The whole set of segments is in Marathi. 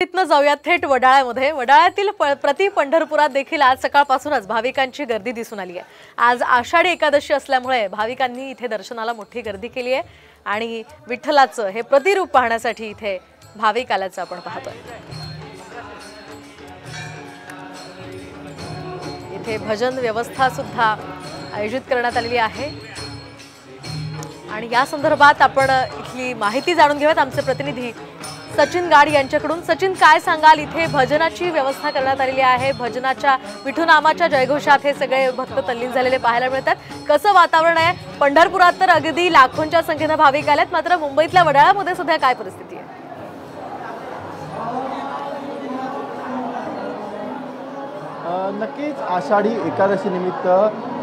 इथनं जाऊया थेट वडाळ्यामध्ये। वडाळ्यातील प्रति पंढरपुरात देखील आज सकाळपासूनच भाविकांची गर्दी दिसून आली आहे। आज आषाढी एकादशी असल्यामुळे भाविकांनी इथे दर्शनाला मोठी गर्दी केली आहे आणि विठ्ठलाचं हे प्रतिरूप पाहण्यासाठी इथे भाविक आल्याचं आपण पाहतोय। इथे भजन व्यवस्था सुद्धा आयोजित करण्यात आलेली आहे आणि या संदर्भात आपण इथली माहिती जाणून घेऊयात आमचे प्रतिनिधी सचिन गाड यांच्याकडून। सचिन, काय सांगाल? इथे भजनाची व्यवस्था करण्यात आलेली आहे, भजनाच्या विठुनामाच्या जयघोषात हे सगळे भक्त तल्लीन झालेले पाहायला मिळतात। कसं वातावरण आहे? पंढरपुरात तर अगदी लाखोंच्या संख्येने भाविक आलेत, मात्र मुंबईतल्या वडाळ्यामध्ये सध्या काय परिस्थिती आहे? नक्कीच आषाढी एकादशी निमित्त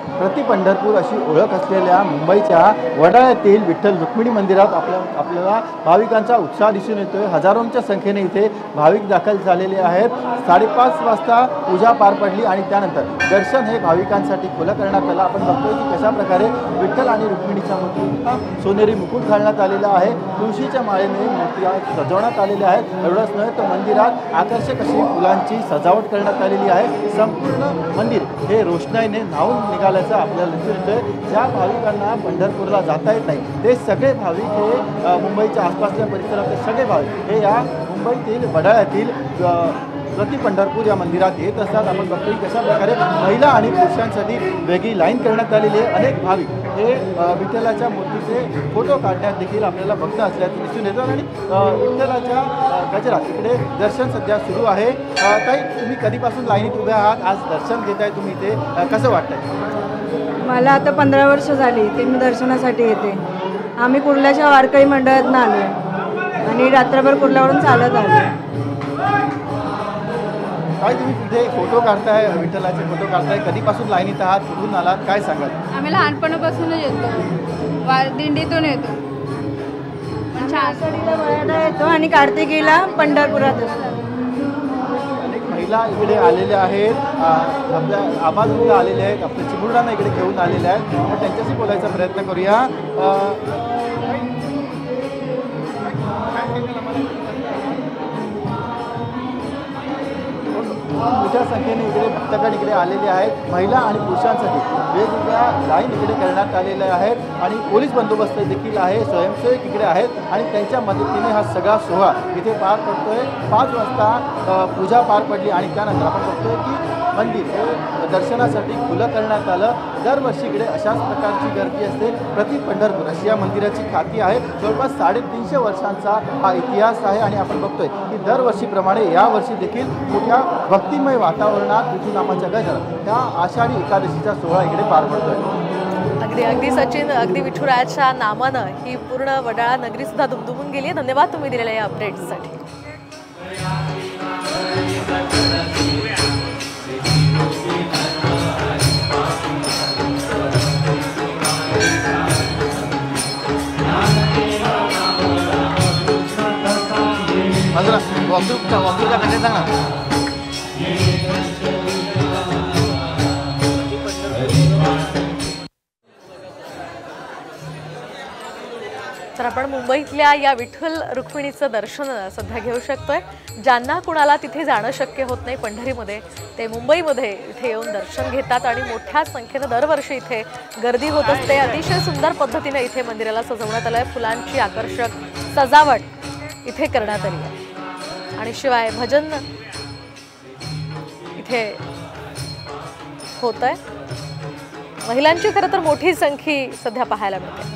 प्रति पंढरपूर अशी ओळख असलेल्या मुंबईच्या वडाळ्यातील विठ्ठल रुक्मिणी मंदिरात आपल्याला भाविकांचा उत्साह दिसून येतोय। हजारोंच्या संख्येने इथे भाविक दाखल झालेले आहेत। 5:30 वाजता पूजा पार पडली आणि त्यानंतर दर्शन हे भाविकांसाठी खुलं करण्यात आलं। आपण बघतोय की कशा प्रकारे विठ्ठल आणि रुक्मिणीच्या मूर्तीला सोनेरी मुकुट घालण्यात आलेला आहे, तुळशीच्या माळेने मूर्ती सजवण्यात आलेल्या आहेत। एवढंच नव्हे तर मंदिरात आकर्षक अशी फुलांची सजावट करण्यात आलेली आहे। संपूर्ण मंदिर हे रोषणाईने न्हावून निघाल्याचं आपल्याला दिसून येतंय। ज्या भाविकांना पंढरपूरला जाता येत नाही ते सगळे भाविक हे मुंबईच्या आसपासच्या परिसरातले सगळे भाविक हे या मुंबईतील वडाळ्यातील प्रति पंढरपूर या मंदिरात येत असतात। आपण बघतोय कशा प्रकारे महिला आणि पुरुषांसाठी वेगळी लाईन करण्यात आलेली आहे। अनेक भाविक हे विठ्ठलाच्या मूर्तीचे फोटो काढण्यात देखील आपल्याला बघत असल्याचं दिसून येतं आणि विठ्ठलाच्या गजरात इकडे दर्शन सध्या सुरू आहे। ताई, तुम्ही कधीपासून लाईनीत उभे आहात? आज दर्शन घेताय तुम्ही इथे, कसं वाटतंय? मला आता 15 वर्ष झाली ते मी दर्शनासाठी येते। आम्ही कुर्ल्याच्या वारकरी मंडळातून आलो आणि रात्रभर कुर्ल्यावरून चालत आलो। काय तुम्ही तिथे फोटो काढताय, विठ्ठलाचे फोटो काढताय, कधीपासून लाईनीत आहात, कुठून आलात, काय सांगाल? आम्ही लहानपणापासूनच येतो, दिंडीतून येतो। आषाढीला वडाळ्याला येतो आणि कार्तिकीला पंढरपुरात असतो। अनेक महिला इकडे आलेल्या आहेत, आपल्या आबाजूला आलेल्या आहेत, आपल्या चिमुरड्यांना इकडे घेऊन आलेल्या आहेत। आपण त्यांच्याशी बोलायचा प्रयत्न करूया। मोठ्या संख्येने इकडे भक्तगण इकडे आलेले आहेत। महिला आणि पुरुषांसाठी वेगवेगळ्या लाईन इकडे करण्यात आलेल्या आहेत आणि पोलीस बंदोबस्त देखील आहे, स्वयंसेवक इकडे आहेत आणि त्यांच्या मदतीने हा सगळा सोहळा इथे पार पडतोय। 5 वाजता पूजा पार पडली आणि त्यानंतर आपण बघतोय की मंदिर हे दर्शनासाठी खुलं करण्यात आलं। दरवर्षी इकडे अशाच प्रकारची गर्दी असते। प्रति पंढरपूर अशी या मंदिराची ख्याती आहे। जवळपास 350 वर्षांचा हा इतिहास आहे आणि आपण बघतोय की दरवर्षीप्रमाणे यावर्षी देखील मोठ्या भक्तिमय वातावरणात विठुनामाच्या गजरात त्या आषाढी एकादशीचा सोहळा इकडे पार पडतोय। अगदी सचिन, अगदी विठुरायाच्या नामानं ही पूर्ण वडाळा नगरी सुद्धा दुमदुमून गेली आहे। धन्यवाद तुम्ही दिलेल्या या अपडेट्ससाठी। वाहतूकच्या कंटेंट सांगा ना। तर आपण मुंबईतल्या या विठ्ठल रुक्मिणीचं दर्शन सध्या घेऊ शकतोय। ज्यांना कुणाला तिथे जाणं शक्य होत नाही पंढरीमध्ये, ते मुंबईमध्ये इथे येऊन दर्शन घेतात आणि मोठ्या संख्येने दरवर्षी इथे गर्दी होत असते। अतिशय सुंदर पद्धतीने इथे मंदिराला सजवण्यात आलंय, फुलांची आकर्षक सजावट इथे करण्यात आली आहे आणि शिवाय भजन इथे होतंय। महिलांची खरं तर मोठी संख्या सध्या पाहायला मिळते।